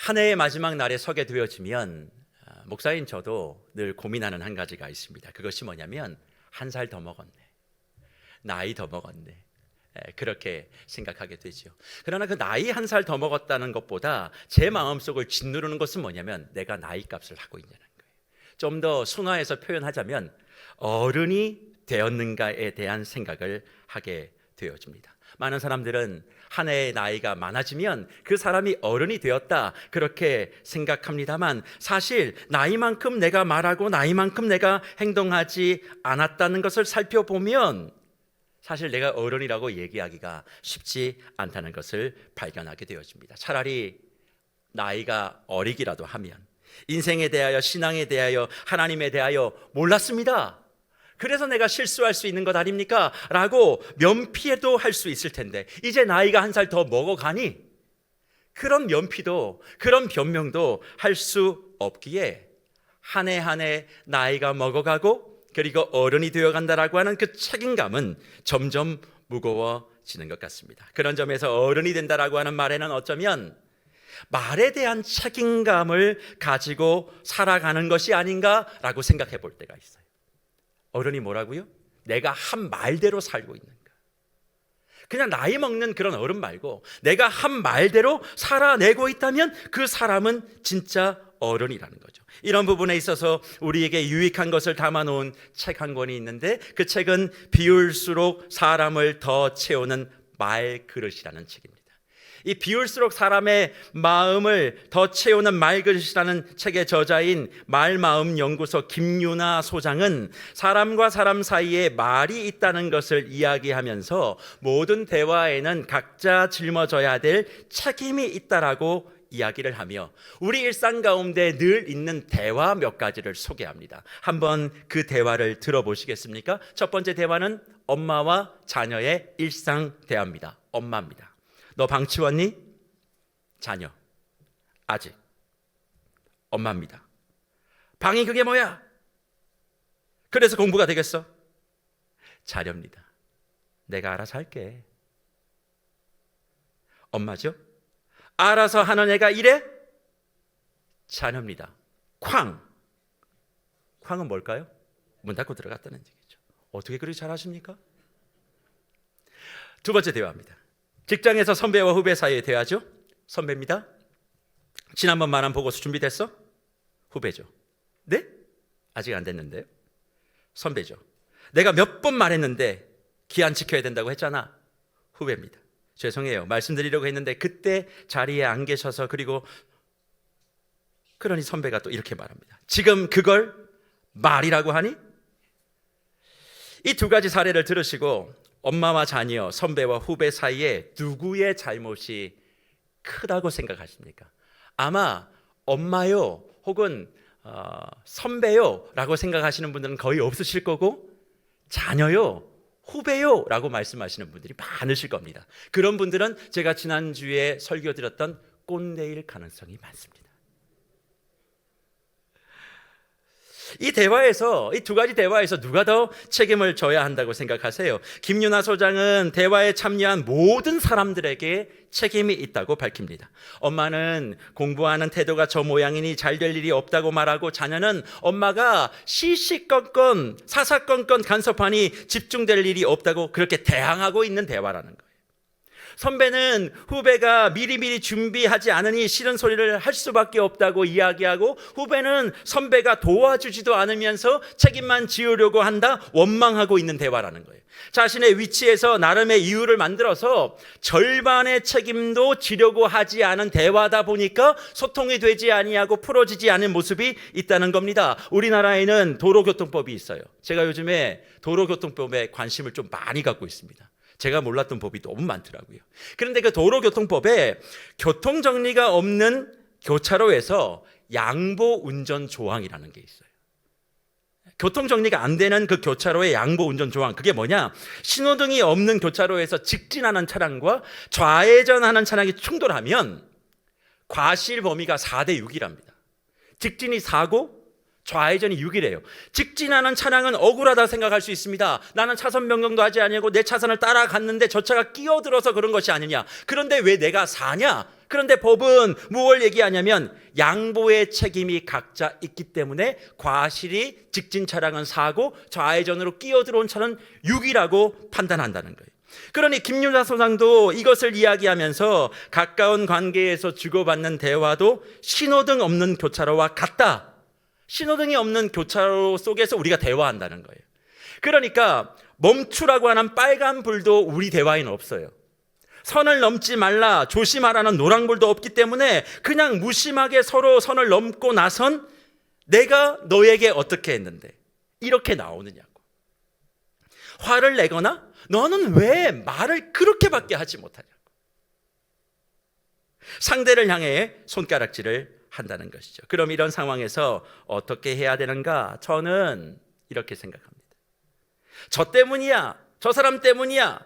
한 해의 마지막 날에 서게 되어지면 목사인 저도 늘 고민하는 한 가지가 있습니다. 그것이 뭐냐면 한 살 더 먹었네, 나이 더 먹었네, 그렇게 생각하게 되죠. 그러나 그 나이 한 살 더 먹었다는 것보다 제 마음속을 짓누르는 것은 뭐냐면 내가 나이 값을 하고 있냐는 거예요. 좀 더 순화해서 표현하자면 어른이 되었는가에 대한 생각을 하게 되어집니다. 많은 사람들은 한 해의 나이가 많아지면 그 사람이 어른이 되었다 그렇게 생각합니다만, 사실 나이만큼 내가 말하고 나이만큼 내가 행동하지 않았다는 것을 살펴보면 사실 내가 어른이라고 얘기하기가 쉽지 않다는 것을 발견하게 되어집니다. 차라리 나이가 어리기라도 하면 인생에 대하여, 신앙에 대하여, 하나님에 대하여 몰랐습니다, 그래서 내가 실수할 수 있는 것 아닙니까? 라고 면피도 할 수 있을 텐데, 이제 나이가 한 살 더 먹어가니 그런 면피도, 그런 변명도 할 수 없기에 한 해 한 해 나이가 먹어가고 그리고 어른이 되어간다라고 하는 그 책임감은 점점 무거워지는 것 같습니다. 그런 점에서 어른이 된다라고 하는 말에는 어쩌면 말에 대한 책임감을 가지고 살아가는 것이 아닌가라고 생각해 볼 때가 있어요. 어른이 뭐라고요? 내가 한 말대로 살고 있는가? 그냥 나이 먹는 그런 어른 말고 내가 한 말대로 살아내고 있다면 그 사람은 진짜 어른이라는 거죠. 이런 부분에 있어서 우리에게 유익한 것을 담아놓은 책 한 권이 있는데, 그 책은 비울수록 사람을 더 채우는 말그릇이라는 책입니다. 이 비울수록 사람의 마음을 더 채우는 말그릇이라는 책의 저자인 말마음연구소 김유나 소장은 사람과 사람 사이에 말이 있다는 것을 이야기하면서 모든 대화에는 각자 짊어져야 될 책임이 있다라고 이야기를 하며 우리 일상 가운데 늘 있는 대화 몇 가지를 소개합니다. 한번 그 대화를 들어보시겠습니까? 첫 번째 대화는 엄마와 자녀의 일상 대화입니다. 엄마입니다. 너 방 치웠니? 자녀, 아직. 엄마입니다. 방이 그게 뭐야? 그래서 공부가 되겠어? 자녀입니다. 내가 알아서 할게. 엄마죠? 알아서 하는 애가 이래? 자녀입니다. 쾅! 쾅은 뭘까요? 문 닫고 들어갔다는 얘기죠. 어떻게 그렇게 잘하십니까? 두 번째 대화입니다. 직장에서 선배와 후배 사이의 대화죠. 선배입니다. 지난번 말한 보고서 준비됐어? 후배죠. 네? 아직 안 됐는데요. 선배죠. 내가 몇 번 말했는데 기한 지켜야 된다고 했잖아. 후배입니다. 죄송해요. 말씀드리려고 했는데 그때 자리에 안 계셔서. 그러니 선배가 또 이렇게 말합니다. 지금 그걸 말이라고 하니? 이 두 가지 사례를 들으시고 엄마와 자녀, 선배와 후배 사이에 누구의 잘못이 크다고 생각하십니까? 아마 엄마요 혹은 선배요 라고 생각하시는 분들은 거의 없으실 거고, 자녀요, 후배요 라고 말씀하시는 분들이 많으실 겁니다. 그런 분들은 제가 지난주에 설교드렸던 꼰대일 가능성이 많습니다. 이 대화에서, 이 두 가지 대화에서 누가 더 책임을 져야 한다고 생각하세요? 김유나 소장은 대화에 참여한 모든 사람들에게 책임이 있다고 밝힙니다. 엄마는 공부하는 태도가 저 모양이니 잘 될 일이 없다고 말하고, 자녀는 엄마가 시시건건 사사건건 간섭하니 집중될 일이 없다고 그렇게 대항하고 있는 대화라는 거예요. 선배는 후배가 미리미리 준비하지 않으니 싫은 소리를 할 수밖에 없다고 이야기하고, 후배는 선배가 도와주지도 않으면서 책임만 지우려고 한다 원망하고 있는 대화라는 거예요. 자신의 위치에서 나름의 이유를 만들어서 절반의 책임도 지려고 하지 않은 대화다 보니까 소통이 되지 아니하고 풀어지지 않은 모습이 있다는 겁니다. 우리나라에는 도로교통법이 있어요. 제가 요즘에 도로교통법에 관심을 좀 많이 갖고 있습니다. 제가 몰랐던 법이 너무 많더라고요. 그런데 그 도로교통법에 교통정리가 없는 교차로에서 양보 운전 조항이라는 게 있어요. 교통정리가 안 되는 그 교차로의 양보 운전 조항, 그게 뭐냐? 신호등이 없는 교차로에서 직진하는 차량과 좌회전하는 차량이 충돌하면 과실 범위가 4대 6이랍니다. 직진이 4고 좌회전이 6이래요. 직진하는 차량은 억울하다 생각할 수 있습니다. 나는 차선 변경도 하지 아니하고 내 차선을 따라갔는데 저 차가 끼어들어서 그런 것이 아니냐. 그런데 왜 내가 4냐? 그런데 법은 무엇을 얘기하냐면 양보의 책임이 각자 있기 때문에 과실이 직진 차량은 사고 좌회전으로 끼어들어온 차는 6이라고 판단한다는 거예요. 그러니 김유자 소장도 이것을 이야기하면서 가까운 관계에서 주고받는 대화도 신호등 없는 교차로와 같다. 신호등이 없는 교차로 속에서 우리가 대화한다는 거예요. 그러니까 멈추라고 하는 빨간 불도 우리 대화에는 없어요. 선을 넘지 말라, 조심하라는 노란불도 없기 때문에 그냥 무심하게 서로 선을 넘고 나선 내가 너에게 어떻게 했는데 이렇게 나오느냐고. 화를 내거나 너는 왜 말을 그렇게밖에 하지 못하냐고. 상대를 향해 손가락질을 한다는 것이죠. 그럼 이런 상황에서 어떻게 해야 되는가? 저는 이렇게 생각합니다. 저 때문이야, 저 사람 때문이야,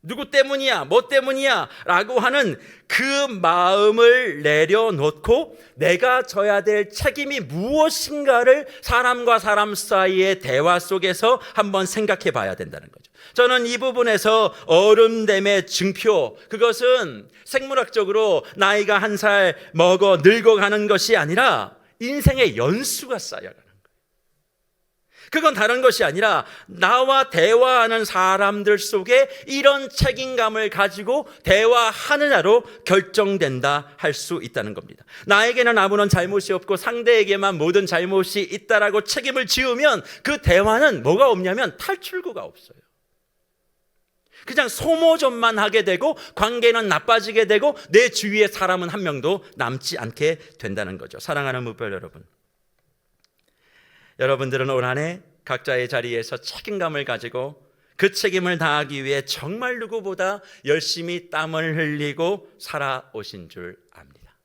누구 때문이야, 뭐 때문이야 라고 하는 그 마음을 내려놓고 내가 져야 될 책임이 무엇인가를 사람과 사람 사이의 대화 속에서 한번 생각해 봐야 된다는 거죠. 저는 이 부분에서 어른됨의 증표, 그것은 생물학적으로 나이가 한 살 먹어 늙어가는 것이 아니라 인생의 연수가 쌓여가는 거예요. 그건 다른 것이 아니라 나와 대화하는 사람들 속에 이런 책임감을 가지고 대화하느냐로 결정된다 할 수 있다는 겁니다. 나에게는 아무런 잘못이 없고 상대에게만 모든 잘못이 있다라고 책임을 지으면 그 대화는 뭐가 없냐면 탈출구가 없어요. 그냥 소모전만 하게 되고 관계는 나빠지게 되고 내 주위에 사람은 한 명도 남지 않게 된다는 거죠. 사랑하는 무별 여러분, 여러분들은 올 한 해 각자의 자리에서 책임감을 가지고 그 책임을 다하기 위해 정말 누구보다 열심히 땀을 흘리고 살아오신 줄 압니다.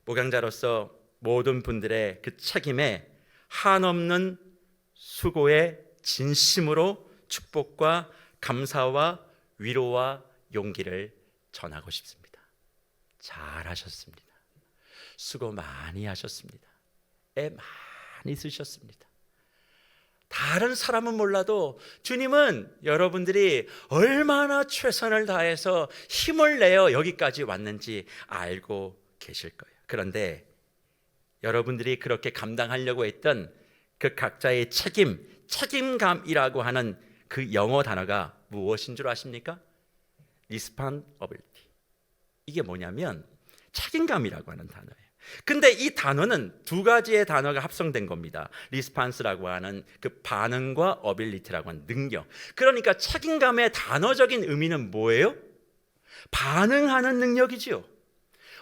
목양자로서 모든 분들의 그 책임에 한없는 수고에 진심으로 축복과 감사와 위로와 용기를 전하고 싶습니다. 잘하셨습니다. 수고 많이 하셨습니다. 애 많이 쓰셨습니다. 다른 사람은 몰라도 주님은 여러분들이 얼마나 최선을 다해서 힘을 내어 여기까지 왔는지 알고 계실 거예요. 그런데 여러분들이 그렇게 감당하려고 했던 그 각자의 책임감이라고 하는 그 영어 단어가 무엇인 줄 아십니까? responsibility. 이게 뭐냐면 책임감이라고 하는 단어예요. 근데 이 단어는 두 가지의 단어가 합성된 겁니다. response라고 하는 그 반응과 ability라고 하는 능력. 그러니까 책임감의 단어적인 의미는 뭐예요? 반응하는 능력이지요.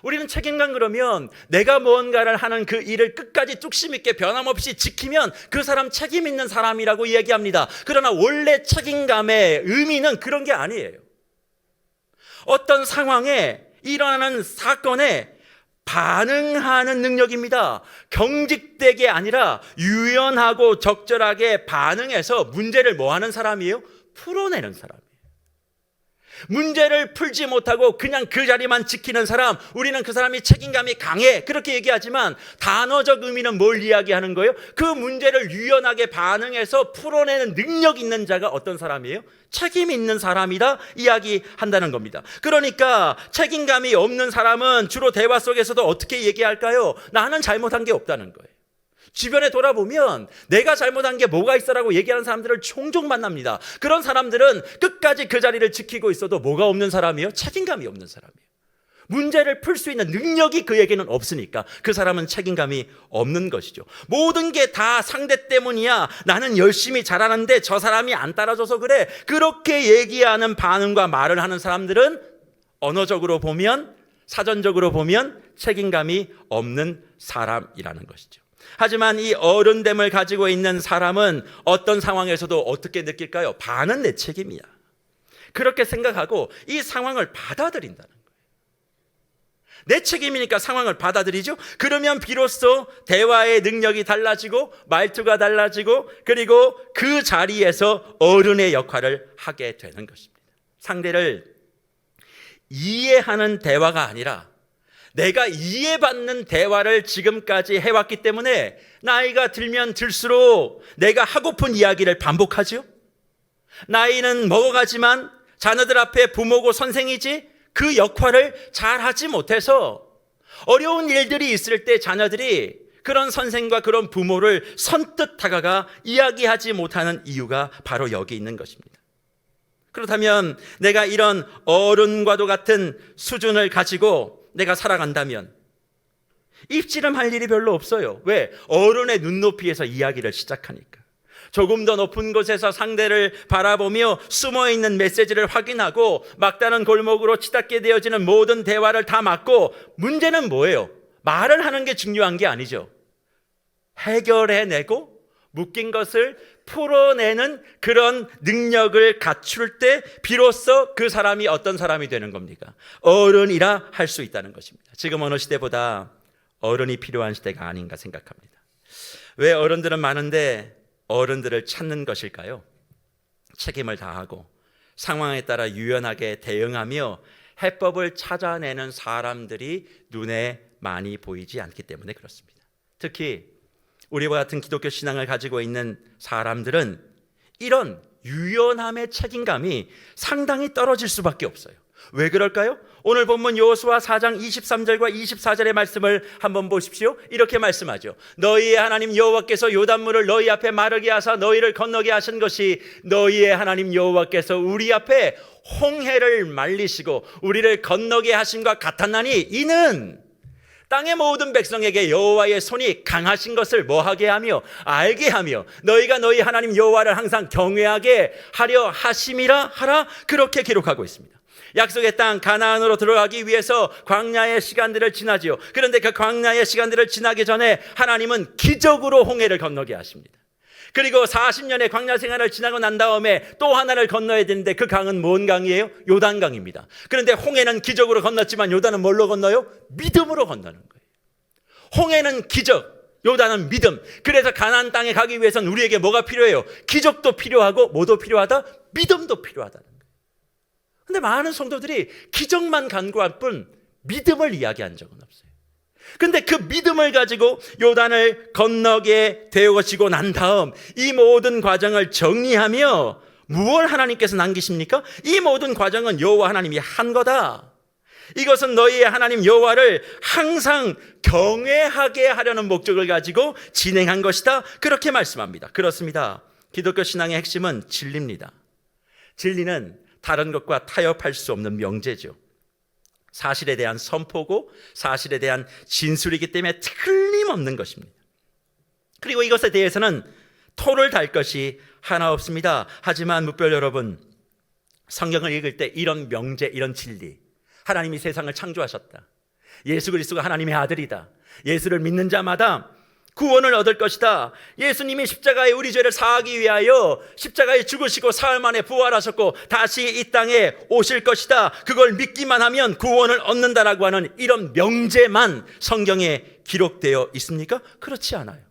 우리는 책임감 그러면 내가 무언가를 하는 그 일을 끝까지 뚝심 있게 변함없이 지키면 그 사람 책임 있는 사람이라고 이야기합니다. 그러나 원래 책임감의 의미는 그런 게 아니에요. 어떤 상황에 일어나는 사건에 반응하는 능력입니다. 경직되게 아니라 유연하고 적절하게 반응해서 문제를 뭐 하는 사람이에요? 풀어내는 사람이에요. 문제를 풀지 못하고 그냥 그 자리만 지키는 사람, 우리는 그 사람이 책임감이 강해 그렇게 얘기하지만 단어적 의미는 뭘 이야기하는 거예요? 그 문제를 유연하게 반응해서 풀어내는 능력 있는 자가 어떤 사람이에요? 책임 있는 사람이다 이야기한다는 겁니다. 그러니까 책임감이 없는 사람은 주로 대화 속에서도 어떻게 얘기할까요? 나는 잘못한 게 없다는 거예요. 주변에 돌아보면 내가 잘못한 게 뭐가 있어라고 얘기하는 사람들을 종종 만납니다. 그런 사람들은 끝까지 그 자리를 지키고 있어도 뭐가 없는 사람이에요? 책임감이 없는 사람이에요. 문제를 풀 수 있는 능력이 그에게는 없으니까 그 사람은 책임감이 없는 것이죠. 모든 게 다 상대 때문이야. 나는 열심히 잘하는데 저 사람이 안 따라줘서 그래. 그렇게 얘기하는 반응과 말을 하는 사람들은 언어적으로 보면, 사전적으로 보면 책임감이 없는 사람이라는 것이죠. 하지만 이 어른됨을 가지고 있는 사람은 어떤 상황에서도 어떻게 느낄까요? 반은 내 책임이야. 그렇게 생각하고 이 상황을 받아들인다는 거예요. 내 책임이니까 상황을 받아들이죠. 그러면 비로소 대화의 능력이 달라지고 말투가 달라지고 그리고 그 자리에서 어른의 역할을 하게 되는 것입니다. 상대를 이해하는 대화가 아니라 내가 이해받는 대화를 지금까지 해왔기 때문에 나이가 들면 들수록 내가 하고픈 이야기를 반복하죠. 나이는 먹어가지만 자녀들 앞에 부모고 선생이지 그 역할을 잘 하지 못해서 어려운 일들이 있을 때 자녀들이 그런 선생과 그런 부모를 선뜻 다가가 이야기하지 못하는 이유가 바로 여기 있는 것입니다. 그렇다면 내가 이런 어른과도 같은 수준을 가지고 내가 살아간다면 입씨름할 일이 별로 없어요. 왜? 어른의 눈높이에서 이야기를 시작하니까. 조금 더 높은 곳에서 상대를 바라보며 숨어있는 메시지를 확인하고 막다른 골목으로 치닫게 되어지는 모든 대화를 다 막고, 문제는 뭐예요? 말을 하는 게 중요한 게 아니죠. 해결해내고 묶인 것을 풀어내는 그런 능력을 갖출 때 비로소 그 사람이 어떤 사람이 되는 겁니까? 어른이라 할 수 있다는 것입니다. 지금 어느 시대보다 어른이 필요한 시대가 아닌가 생각합니다. 왜 어른들은 많은데 어른들을 찾는 것일까요? 책임을 다하고 상황에 따라 유연하게 대응하며 해법을 찾아내는 사람들이 눈에 많이 보이지 않기 때문에 그렇습니다. 특히 우리와 같은 기독교 신앙을 가지고 있는 사람들은 이런 유연함의 책임감이 상당히 떨어질 수밖에 없어요. 왜 그럴까요? 오늘 본문 여호수아 4장 23절과 24절의 말씀을 한번 보십시오. 이렇게 말씀하죠. 너희의 하나님 여호와께서 요단물을 너희 앞에 마르게 하사 너희를 건너게 하신 것이 너희의 하나님 여호와께서 우리 앞에 홍해를 말리시고 우리를 건너게 하심과 같았나니, 이는 땅의 모든 백성에게 여호와의 손이 강하신 것을 뭐하게 하며 알게 하며 너희가 너희 하나님 여호와를 항상 경외하게 하려 하심이라 하라, 그렇게 기록하고 있습니다. 약속의 땅 가나안으로 들어가기 위해서 광야의 시간들을 지나지요. 그런데 그 광야의 시간들을 지나기 전에 하나님은 기적으로 홍해를 건너게 하십니다. 그리고 40년의 광야 생활을 지나고 난 다음에 또 하나를 건너야 되는데 그 강은 뭔 강이에요? 요단강입니다. 그런데 홍해는 기적으로 건넜지만 요단은 뭘로 건너요? 믿음으로 건너는 거예요. 홍해는 기적, 요단은 믿음. 그래서 가나안 땅에 가기 위해서는 우리에게 뭐가 필요해요? 기적도 필요하고 뭐도 필요하다? 믿음도 필요하다는 거예요. 근데 많은 성도들이 기적만 간구할 뿐 믿음을 이야기한 적은 없어요. 근데 그 믿음을 가지고 요단을 건너게 되어지고 난 다음 이 모든 과정을 정리하며 무엇을 하나님께서 남기십니까? 이 모든 과정은 여호와 하나님이 한 거다. 이것은 너희의 하나님 여호와를 항상 경외하게 하려는 목적을 가지고 진행한 것이다. 그렇게 말씀합니다. 그렇습니다. 기독교 신앙의 핵심은 진리입니다. 진리는 다른 것과 타협할 수 없는 명제죠. 사실에 대한 선포고 사실에 대한 진술이기 때문에 틀림없는 것입니다. 그리고 이것에 대해서는 토를 달 것이 하나 없습니다. 하지만 묵별 여러분, 성경을 읽을 때 이런 명제, 이런 진리, 하나님이 세상을 창조하셨다, 예수 그리스도가 하나님의 아들이다, 예수를 믿는 자마다 구원을 얻을 것이다, 예수님이 십자가에 우리 죄를 사하기 위하여 십자가에 죽으시고 사흘 만에 부활하셨고 다시 이 땅에 오실 것이다, 그걸 믿기만 하면 구원을 얻는다라고 하는 이런 명제만 성경에 기록되어 있습니까? 그렇지 않아요.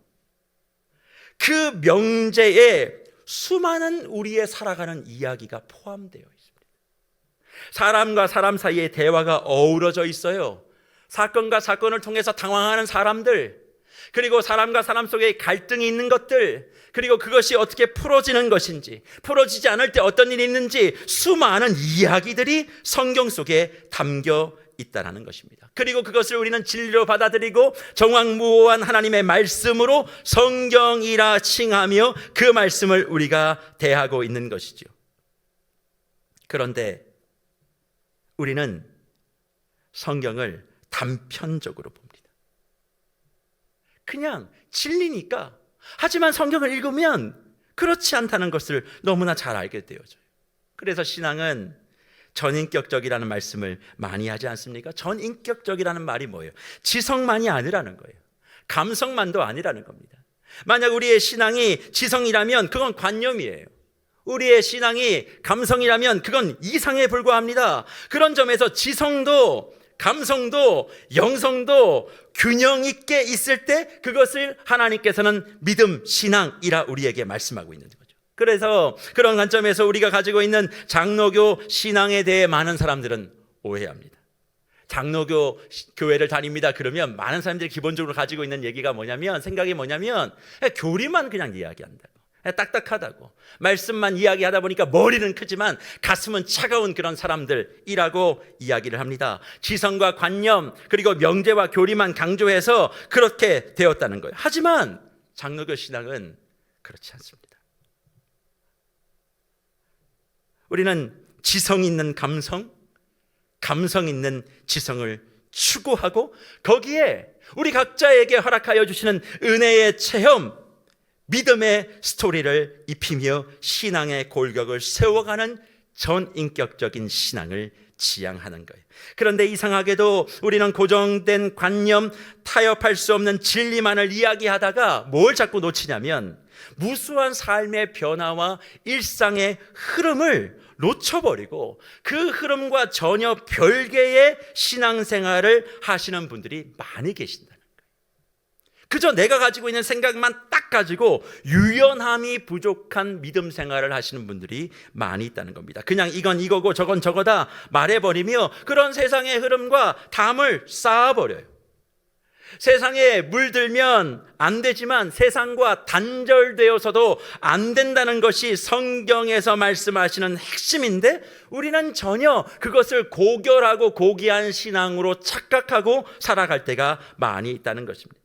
그 명제에 수많은 우리의 살아가는 이야기가 포함되어 있습니다. 사람과 사람 사이의 대화가 어우러져 있어요. 사건과 사건을 통해서 당황하는 사람들, 그리고 사람과 사람 속에 갈등이 있는 것들, 그리고 그것이 어떻게 풀어지는 것인지, 풀어지지 않을 때 어떤 일이 있는지 수많은 이야기들이 성경 속에 담겨 있다는 것입니다. 그리고 그것을 우리는 진리로 받아들이고 정확무오한 하나님의 말씀으로 성경이라 칭하며 그 말씀을 우리가 대하고 있는 것이죠. 그런데 우리는 성경을 단편적으로 봅니다. 그냥 진리니까. 하지만 성경을 읽으면 그렇지 않다는 것을 너무나 잘 알게 되어져요. 그래서 신앙은 전인격적이라는 말씀을 많이 하지 않습니까? 전인격적이라는 말이 뭐예요? 지성만이 아니라는 거예요. 감성만도 아니라는 겁니다. 만약 우리의 신앙이 지성이라면 그건 관념이에요. 우리의 신앙이 감성이라면 그건 이상에 불과합니다. 그런 점에서 지성도 감성도 영성도 균형 있게 있을 때 그것을 하나님께서는 믿음, 신앙이라 우리에게 말씀하고 있는 거죠. 그래서 그런 관점에서 우리가 가지고 있는 장로교 신앙에 대해 많은 사람들은 오해합니다. 장로교 교회를 다닙니다 그러면 많은 사람들이 기본적으로 가지고 있는 얘기가 뭐냐면, 생각이 뭐냐면 교리만 그냥 이야기한다고. 딱딱하다고, 말씀만 이야기하다 보니까 머리는 크지만 가슴은 차가운 그런 사람들이라고 이야기를 합니다. 지성과 관념 그리고 명제와 교리만 강조해서 그렇게 되었다는 거예요. 하지만 장로교 신앙은 그렇지 않습니다. 우리는 지성 있는 감성, 감성 있는 지성을 추구하고 거기에 우리 각자에게 허락하여 주시는 은혜의 체험, 믿음의 스토리를 입히며 신앙의 골격을 세워가는 전인격적인 신앙을 지향하는 거예요. 그런데 이상하게도 우리는 고정된 관념, 타협할 수 없는 진리만을 이야기하다가 뭘 자꾸 놓치냐면 무수한 삶의 변화와 일상의 흐름을 놓쳐버리고 그 흐름과 전혀 별개의 신앙생활을 하시는 분들이 많이 계신다는 거예요. 그저 내가 가지고 있는 생각만 딱 가지고 유연함이 부족한 믿음 생활을 하시는 분들이 많이 있다는 겁니다. 그냥 이건 이거고 저건 저거다 말해버리며 그런 세상의 흐름과 담을 쌓아버려요. 세상에 물들면 안 되지만 세상과 단절되어서도 안 된다는 것이 성경에서 말씀하시는 핵심인데 우리는 전혀 그것을 고결하고 고귀한 신앙으로 착각하고 살아갈 때가 많이 있다는 것입니다.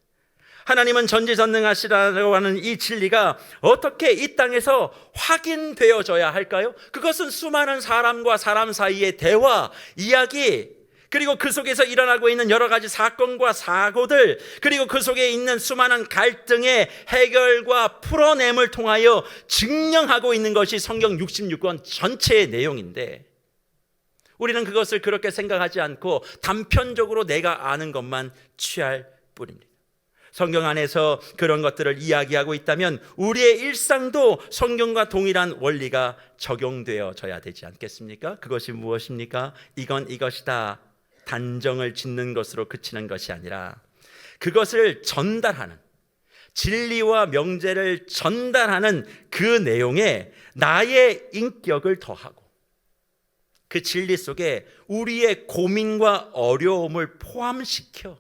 하나님은 전지전능하시라고 하는 이 진리가 어떻게 이 땅에서 확인되어져야 할까요? 그것은 수많은 사람과 사람 사이의 대화, 이야기, 그리고 그 속에서 일어나고 있는 여러 가지 사건과 사고들, 그리고 그 속에 있는 수많은 갈등의 해결과 풀어냄을 통하여 증명하고 있는 것이 성경 66권 전체의 내용인데 우리는 그것을 그렇게 생각하지 않고 단편적으로 내가 아는 것만 취할 뿐입니다. 성경 안에서 그런 것들을 이야기하고 있다면 우리의 일상도 성경과 동일한 원리가 적용되어져야 되지 않겠습니까? 그것이 무엇입니까? 이건 이것이다. 단정을 짓는 것으로 그치는 것이 아니라 그것을 전달하는, 진리와 명제를 전달하는 그 내용에 나의 인격을 더하고 그 진리 속에 우리의 고민과 어려움을 포함시켜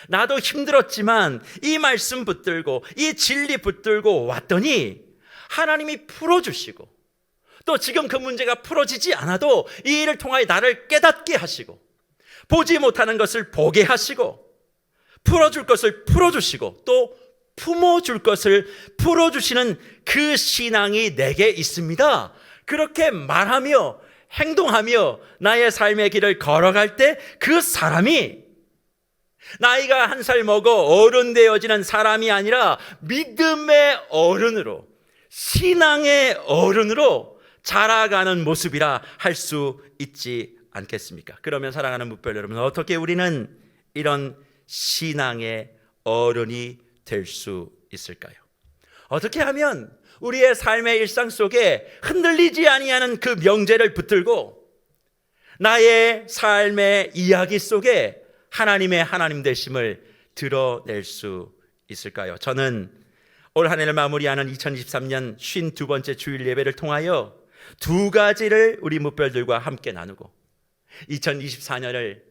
나도 힘들었지만 이 말씀 붙들고 이 진리 붙들고 왔더니 하나님이 풀어주시고 또 지금 그 문제가 풀어지지 않아도 이 일을 통하여 나를 깨닫게 하시고 보지 못하는 것을 보게 하시고 풀어줄 것을 풀어주시고 또 품어줄 것을 풀어주시는 그 신앙이 내게 있습니다. 그렇게 말하며 행동하며 나의 삶의 길을 걸어갈 때 그 사람이 나이가 1살 먹어 어른 되어지는 사람이 아니라 믿음의 어른으로, 신앙의 어른으로 자라가는 모습이라 할 수 있지 않겠습니까? 그러면 사랑하는 묵별 여러분, 어떻게 우리는 이런 신앙의 어른이 될 수 있을까요? 어떻게 하면 우리의 삶의 일상 속에 흔들리지 아니하는 그 명제를 붙들고 나의 삶의 이야기 속에 하나님의 하나님 되심을 드러낼 수 있을까요? 저는 올 한 해를 마무리하는 2023년 52번째 주일 예배를 통하여 두 가지를 우리 묵별들과 함께 나누고 2024년을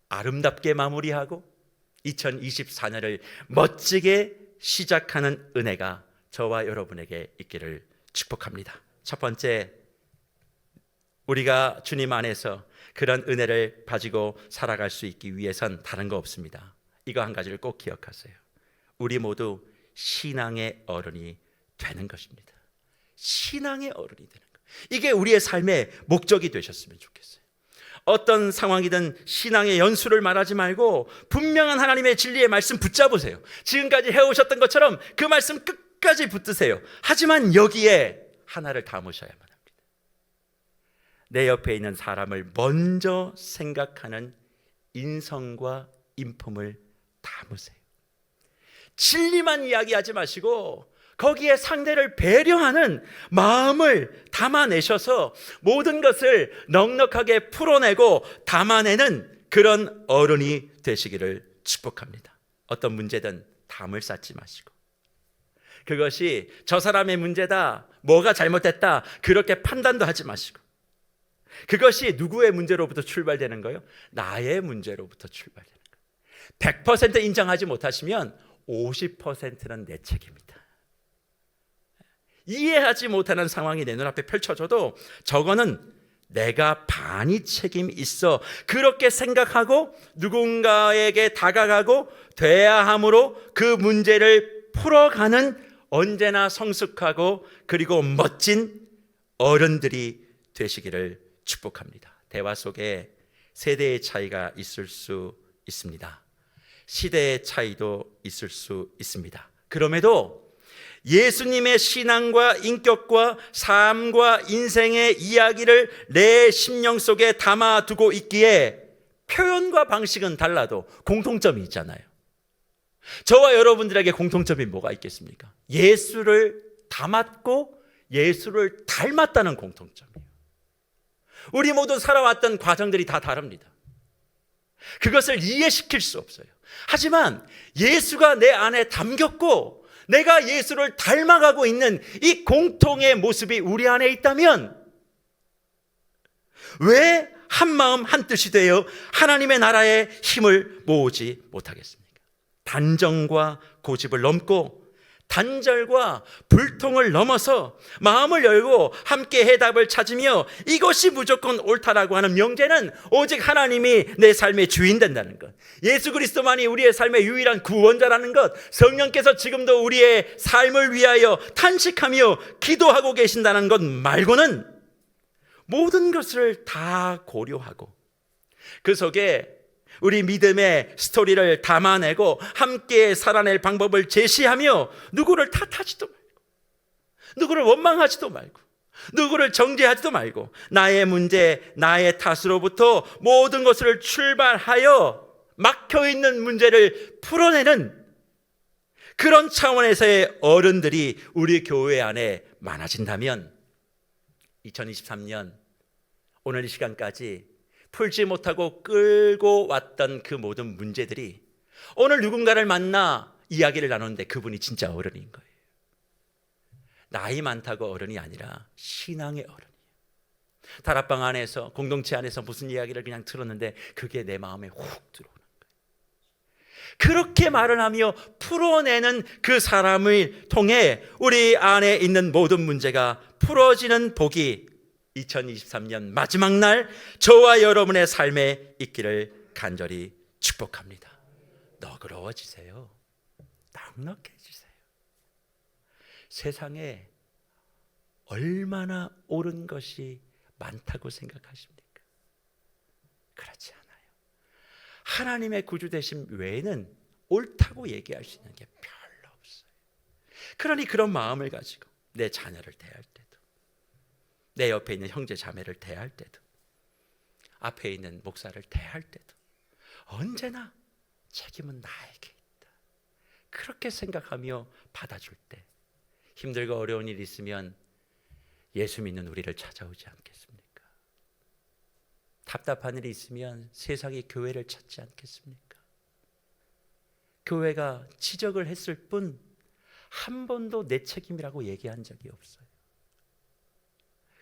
아름답게 마무리하고 2024년을 멋지게 시작하는 은혜가 저와 여러분에게 있기를 축복합니다. 첫 번째, 우리가 주님 안에서 그런 은혜를 가지고 살아갈 수 있기 위해선 다른 거 없습니다. 이거 한 가지를 꼭 기억하세요. 우리 모두 신앙의 어른이 되는 것입니다. 신앙의 어른이 되는 것. 이게 우리의 삶의 목적이 되셨으면 좋겠어요. 어떤 상황이든 신앙의 연수를 말하지 말고 분명한 하나님의 진리의 말씀 붙잡으세요. 지금까지 해오셨던 것처럼 그 말씀 끝까지 붙드세요. 하지만 여기에 하나를 담으셔야만 합니다. 내 옆에 있는 사람을 먼저 생각하는 인성과 인품을 담으세요. 진리만 이야기하지 마시고 거기에 상대를 배려하는 마음을 담아내셔서 모든 것을 넉넉하게 풀어내고 담아내는 그런 어른이 되시기를 축복합니다. 어떤 문제든 담을 쌓지 마시고 그것이 저 사람의 문제다, 뭐가 잘못됐다 그렇게 판단도 하지 마시고 그것이 누구의 문제로부터 출발되는 거예요? 나의 문제로부터 출발되는 거예요. 100% 인정하지 못하시면 50%는 내 책임이다. 이해하지 못하는 상황이 내 눈앞에 펼쳐져도 저거는 내가 반이 책임이 있어, 그렇게 생각하고 누군가에게 다가가고 돼야 함으로 그 문제를 풀어가는 언제나 성숙하고 그리고 멋진 어른들이 되시기를 축복합니다. 대화 속에 세대의 차이가 있을 수 있습니다. 시대의 차이도 있을 수 있습니다. 그럼에도 예수님의 신앙과 인격과 삶과 인생의 이야기를 내 심령 속에 담아두고 있기에 표현과 방식은 달라도 공통점이 있잖아요. 저와 여러분들에게 공통점이 뭐가 있겠습니까? 예수를 닮았고 예수를 닮았다는 공통점이에요. 우리 모두 살아왔던 과정들이 다 다릅니다. 그것을 이해시킬 수 없어요. 하지만 예수가 내 안에 담겼고 내가 예수를 닮아가고 있는 이 공통의 모습이 우리 안에 있다면 왜 한마음 한뜻이 되어 하나님의 나라의 힘을 모으지 못하겠습니까? 단정과 고집을 넘고 단절과 불통을 넘어서 마음을 열고 함께 해답을 찾으며 이것이 무조건 옳다라고 하는 명제는 오직 하나님이 내 삶의 주인 된다는 것, 예수 그리스도만이 우리의 삶의 유일한 구원자라는 것, 성령께서 지금도 우리의 삶을 위하여 탄식하며 기도하고 계신다는 것 말고는 모든 것을 다 고려하고 그 속에 우리 믿음의 스토리를 담아내고 함께 살아낼 방법을 제시하며 누구를 탓하지도 말고 누구를 원망하지도 말고 누구를 정죄하지도 말고 나의 문제, 나의 탓으로부터 모든 것을 출발하여 막혀있는 문제를 풀어내는 그런 차원에서의 어른들이 우리 교회 안에 많아진다면 2023년 오늘 이 시간까지 풀지 못하고 끌고 왔던 그 모든 문제들이 오늘 누군가를 만나 이야기를 나누는데 그분이 진짜 어른인 거예요. 나이 많다고 어른이 아니라 신앙의 어른이에요. 다락방 안에서 공동체 안에서 무슨 이야기를 그냥 들었는데 그게 내 마음에 훅 들어오는 거예요. 그렇게 말을 하며 풀어내는 그 사람을 통해 우리 안에 있는 모든 문제가 풀어지는 복이 2023년 마지막 날 저와 여러분의 삶에 있기를 간절히 축복합니다. 너그러워지세요. 넉넉해지세요. 세상에 얼마나 옳은 것이 많다고 생각하십니까? 그렇지 않아요. 하나님의 구주되심 외에는 옳다고 얘기할 수 있는 게 별로 없어요. 그러니 그런 마음을 가지고 내 자녀를 대할 때도, 내 옆에 있는 형제 자매를 대할 때도, 앞에 있는 목사를 대할 때도 언제나 책임은 나에게 있다, 그렇게 생각하며 받아줄 때 힘들고 어려운 일이 있으면 예수 믿는 우리를 찾아오지 않겠습니까? 답답한 일이 있으면 세상이 교회를 찾지 않겠습니까? 교회가 지적을 했을 뿐 한 번도 내 책임이라고 얘기한 적이 없어요.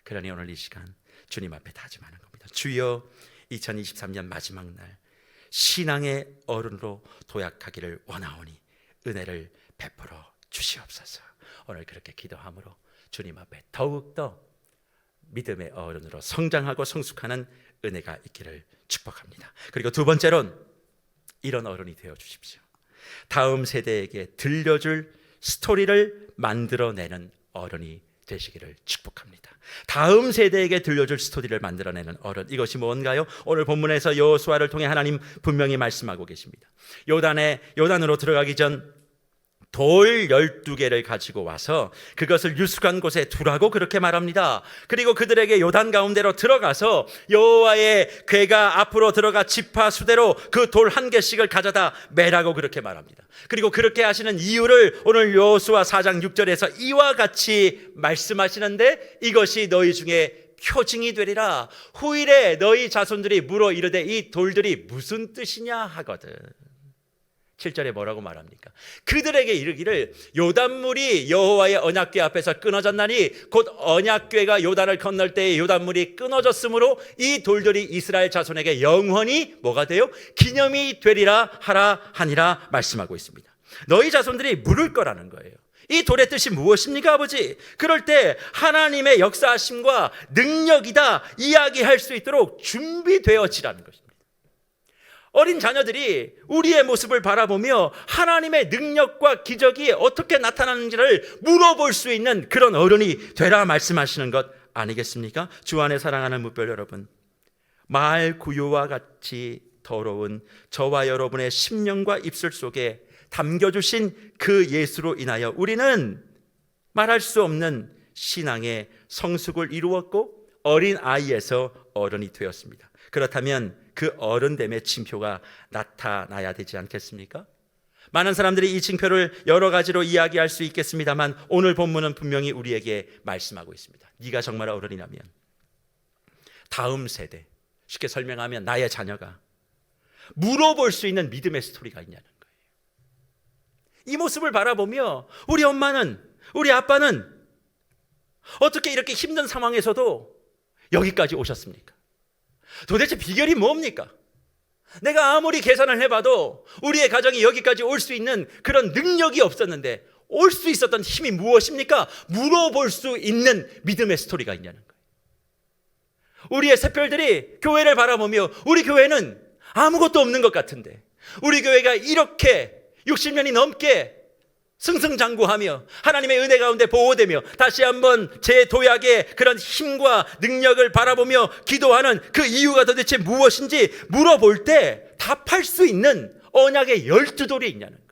그러니 오늘 이 시간 주님 앞에 다짐하는 겁니다. 주여, 2023년 마지막 날 신앙의 어른으로 도약하기를 원하오니 은혜를 베풀어 주시옵소서. 오늘 그렇게 기도함으로 주님 앞에 더욱더 믿음의 어른으로 성장하고 성숙하는 은혜가 있기를 축복합니다. 그리고 두 번째로는 이런 어른이 되어 주십시오. 다음 세대에게 들려줄 스토리를 만들어내는 어른이 되시기를 축복합니다. 다음 세대에게 들려줄 스토리를 만들어내는 어른, 이것이 뭔가요? 오늘 본문에서 여호수아를 통해 하나님 분명히 말씀하고 계십니다. 요단으로 들어가기 전 돌 12개를 가지고 와서 그것을 유숙한 곳에 두라고 그렇게 말합니다. 그리고 그들에게 요단 가운데로 들어가서 여호와의 궤가 앞으로 들어가 지파 수대로 그 돌 한 개씩을 가져다 매라고 그렇게 말합니다. 그리고 그렇게 하시는 이유를 오늘 여호수아 4장 6절에서 이와 같이 말씀하시는데, 이것이 너희 중에 표징이 되리라. 후일에 너희 자손들이 물어 이르되 이 돌들이 무슨 뜻이냐 하거든. 7절에 뭐라고 말합니까? 그들에게 이르기를 요단물이 여호와의 언약궤 앞에서 끊어졌나니 곧 언약궤가 요단을 건널 때에 요단물이 끊어졌으므로 이 돌들이 이스라엘 자손에게 영원히 뭐가 돼요? 기념이 되리라 하라 하니라 말씀하고 있습니다. 너희 자손들이 물을 거라는 거예요. 이 돌의 뜻이 무엇입니까, 아버지? 그럴 때 하나님의 역사하심과 능력이다 이야기할 수 있도록 준비되어지라는 것입니다. 어린 자녀들이 우리의 모습을 바라보며 하나님의 능력과 기적이 어떻게 나타나는지를 물어볼 수 있는 그런 어른이 되라 말씀하시는 것 아니겠습니까? 주 안에 사랑하는 무별 여러분, 말 구유와 같이 더러운 저와 여러분의 심령과 입술 속에 담겨주신 그 예수로 인하여 우리는 말할 수 없는 신앙의 성숙을 이루었고 어린 아이에서 어른이 되었습니다. 그렇다면 그 어른됨의 징표가 나타나야 되지 않겠습니까? 많은 사람들이 이 징표를 여러 가지로 이야기할 수 있겠습니다만 오늘 본문은 분명히 우리에게 말씀하고 있습니다. 네가 정말 어른이라면 다음 세대, 쉽게 설명하면 나의 자녀가 물어볼 수 있는 믿음의 스토리가 있냐는 거예요. 이 모습을 바라보며 우리 엄마는, 우리 아빠는 어떻게 이렇게 힘든 상황에서도 여기까지 오셨습니까? 도대체 비결이 뭡니까? 내가 아무리 계산을 해봐도 우리의 가정이 여기까지 올 수 있는 그런 능력이 없었는데 올 수 있었던 힘이 무엇입니까? 물어볼 수 있는 믿음의 스토리가 있냐는 거예요. 우리의 새별들이 교회를 바라보며 우리 교회는 아무것도 없는 것 같은데 우리 교회가 이렇게 60년이 넘게 승승장구하며 하나님의 은혜 가운데 보호되며 다시 한번 재도약의 그런 힘과 능력을 바라보며 기도하는 그 이유가 도대체 무엇인지 물어볼 때 답할 수 있는 언약의 12돌이 있냐는 거예요.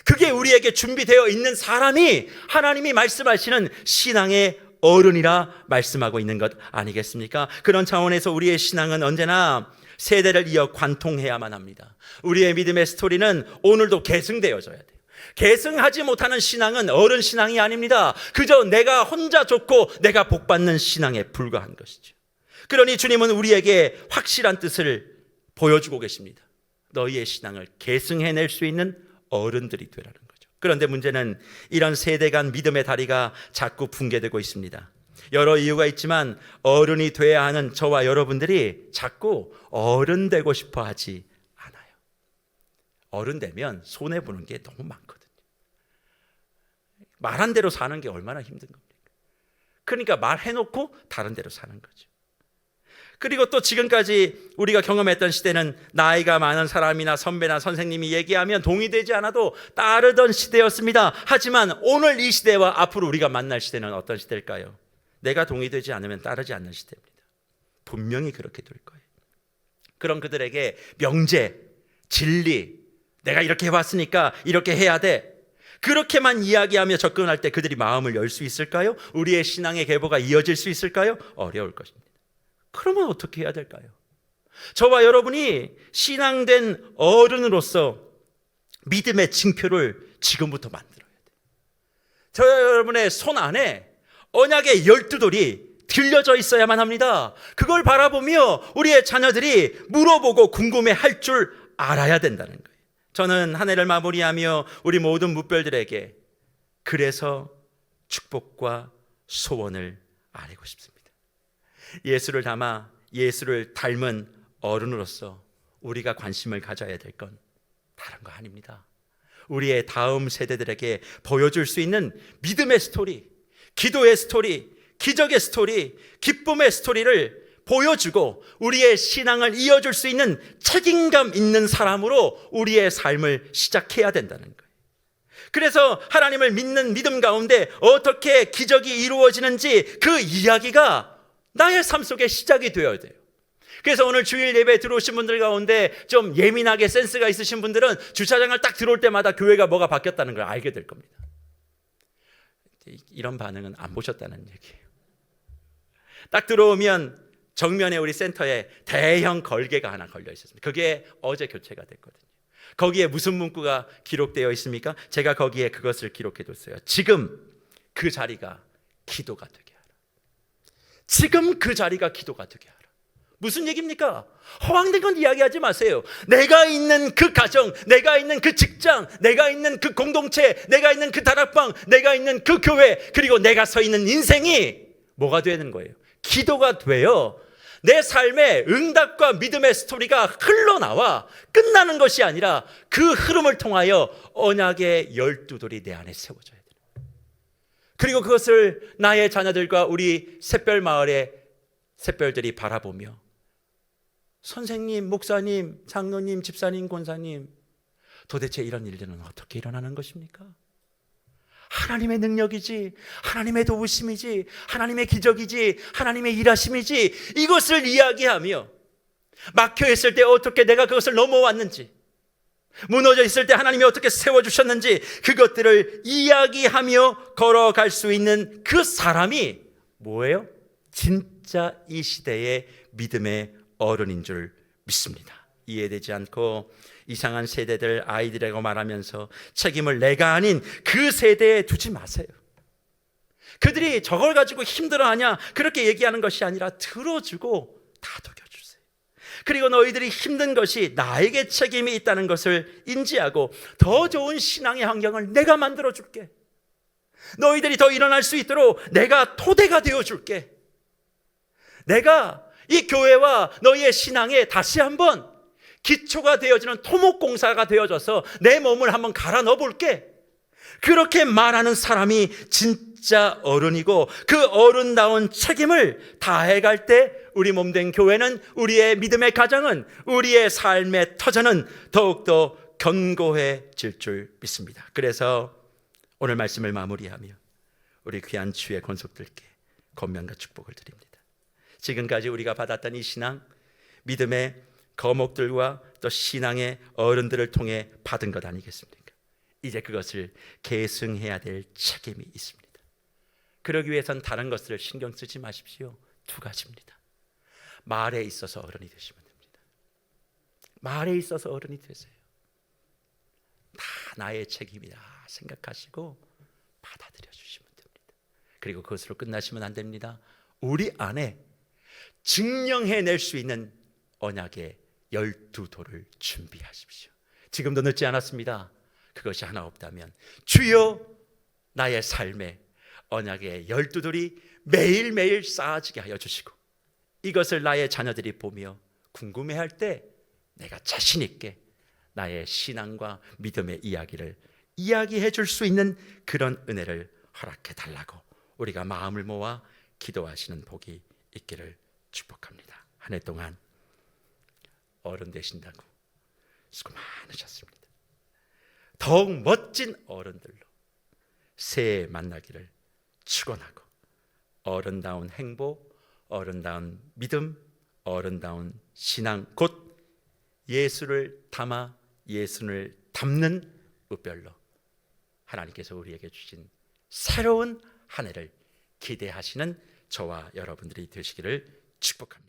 그게 우리에게 준비되어 있는 사람이 하나님이 말씀하시는 신앙의 어른이라 말씀하고 있는 것 아니겠습니까? 그런 차원에서 우리의 신앙은 언제나 세대를 이어 관통해야만 합니다. 우리의 믿음의 스토리는 오늘도 계승되어져야 돼요. 계승하지 못하는 신앙은 어른 신앙이 아닙니다. 그저 내가 혼자 좋고 내가 복받는 신앙에 불과한 것이죠. 그러니 주님은 우리에게 확실한 뜻을 보여주고 계십니다. 너희의 신앙을 계승해낼 수 있는 어른들이 되라는 거죠. 그런데 문제는 이런 세대 간 믿음의 다리가 자꾸 붕괴되고 있습니다. 여러 이유가 있지만 어른이 돼야 하는 저와 여러분들이 자꾸 어른 되고 싶어 하지 않아요. 어른 되면 손해보는 게 너무 많거든요. 말한 대로 사는 게 얼마나 힘든 겁니까? 그러니까 말해놓고 다른 대로 사는 거죠. 그리고 또 지금까지 우리가 경험했던 시대는 나이가 많은 사람이나 선배나 선생님이 얘기하면 동의되지 않아도 따르던 시대였습니다. 하지만 오늘 이 시대와 앞으로 우리가 만날 시대는 어떤 시대일까요? 내가 동의되지 않으면 따르지 않는 시대입니다. 분명히 그렇게 될 거예요. 그럼 그들에게 명제, 진리, 내가 이렇게 해왔으니까 이렇게 해야 돼, 그렇게만 이야기하며 접근할 때 그들이 마음을 열 수 있을까요? 우리의 신앙의 계보가 이어질 수 있을까요? 어려울 것입니다. 그러면 어떻게 해야 될까요? 저와 여러분이 신앙된 어른으로서 믿음의 징표를 지금부터 만들어야 돼요. 저와 여러분의 손 안에 언약의 12돌이 들려져 있어야만 합니다. 그걸 바라보며 우리의 자녀들이 물어보고 궁금해할 줄 알아야 된다는 거예요. 저는 한 해를 마무리하며 우리 모든 무별들에게 그래서 축복과 소원을 아뢰고 싶습니다. 예수를 닮아 예수를 닮은 어른으로서 우리가 관심을 가져야 될 건 다른 거 아닙니다. 우리의 다음 세대들에게 보여줄 수 있는 믿음의 스토리, 기도의 스토리, 기적의 스토리, 기쁨의 스토리를 보여주고 우리의 신앙을 이어줄 수 있는 책임감 있는 사람으로 우리의 삶을 시작해야 된다는 거예요. 그래서 하나님을 믿는 믿음 가운데 어떻게 기적이 이루어지는지 그 이야기가 나의 삶 속에 시작이 되어야 돼요. 그래서 오늘 주일 예배에 들어오신 분들 가운데 좀 예민하게 센스가 있으신 분들은 주차장을 딱 들어올 때마다 교회가 뭐가 바뀌었다는 걸 알게 될 겁니다. 이런 반응은 안 보셨다는 얘기예요. 딱 들어오면 정면에 우리 센터에 대형 걸개가 하나 걸려 있었습니다. 그게 어제 교체가 됐거든요. 거기에 무슨 문구가 기록되어 있습니까? 제가 거기에 그것을 기록해 뒀어요. 지금 그 자리가 기도가 되게 하라. 지금 그 자리가 기도가 되게 하라. 무슨 얘기입니까? 허황된 건 이야기하지 마세요. 내가 있는 그 가정, 내가 있는 그 직장, 내가 있는 그 공동체, 내가 있는 그 다락방, 내가 있는 그 교회, 그리고 내가 서 있는 인생이 뭐가 되는 거예요? 기도가 되어 내 삶의 응답과 믿음의 스토리가 흘러나와 끝나는 것이 아니라 그 흐름을 통하여 언약의 12돌이 내 안에 세워져야 돼요. 그리고 그것을 나의 자녀들과 우리 샛별 마을의 샛별들이 바라보며 선생님, 목사님, 장로님, 집사님, 권사님, 도대체 이런 일들은 어떻게 일어나는 것입니까? 하나님의 능력이지, 하나님의 도우심이지, 하나님의 기적이지, 하나님의 일하심이지, 이것을 이야기하며 막혀 있을 때 어떻게 내가 그것을 넘어왔는지, 무너져 있을 때 하나님이 어떻게 세워주셨는지, 그것들을 이야기하며 걸어갈 수 있는 그 사람이 뭐예요? 진짜 이 시대의 믿음의 어른인 줄 믿습니다. 이해되지 않고 이상한 세대들 아이들에게 말하면서 책임을 내가 아닌 그 세대에 두지 마세요. 그들이 저걸 가지고 힘들어하냐 그렇게 얘기하는 것이 아니라 들어주고 다독여주세요. 그리고 너희들이 힘든 것이 나에게 책임이 있다는 것을 인지하고 더 좋은 신앙의 환경을 내가 만들어줄게. 너희들이 더 일어날 수 있도록 내가 토대가 되어줄게. 내가 이 교회와 너희의 신앙에 다시 한번 기초가 되어지는 토목공사가 되어져서 내 몸을 한번 갈아 넣어볼게. 그렇게 말하는 사람이 진짜 어른이고 그 어른다운 책임을 다해갈 때 우리 몸된 교회는, 우리의 믿음의 가정은, 우리의 삶의 터전은 더욱더 견고해질 줄 믿습니다. 그래서 오늘 말씀을 마무리하며 우리 귀한 주의 권속들께 권면과 축복을 드립니다. 지금까지 우리가 받았던 이 신앙, 믿음의 거목들과 또 신앙의 어른들을 통해 받은 것 아니겠습니까? 이제 그것을 계승해야 될 책임이 있습니다. 그러기 위해선 다른 것들을 신경 쓰지 마십시오. 두 가지입니다. 말에 있어서 어른이 되시면 됩니다. 말에 있어서 어른이 되세요. 다 나의 책임이다 생각하시고 받아들여 주시면 됩니다. 그리고 그것으로 끝나시면 안 됩니다. 우리 안에 증명해낼 수 있는 언약의 12도를 준비하십시오. 지금도 늦지 않았습니다. 그것이 하나 없다면 주여 나의 삶에 언약의 12돌이 매일매일 쌓아지게 하여 주시고 이것을 나의 자녀들이 보며 궁금해할 때 내가 자신 있게 나의 신앙과 믿음의 이야기를 이야기해 줄 수 있는 그런 은혜를 허락해 달라고 우리가 마음을 모아 기도하시는 복이 있기를 축복합니다. 한 해 동안 어른 되신다고 수고 많으셨습니다. 더욱 멋진 어른들로 새해 만나기를 축원하고 어른다운 행복, 어른다운 믿음, 어른다운 신앙, 곧 예수를 담아 예수를 담는 우별로 하나님께서 우리에게 주신 새로운 한 해를 기대하시는 저와 여러분들이 되시기를 축복합니다.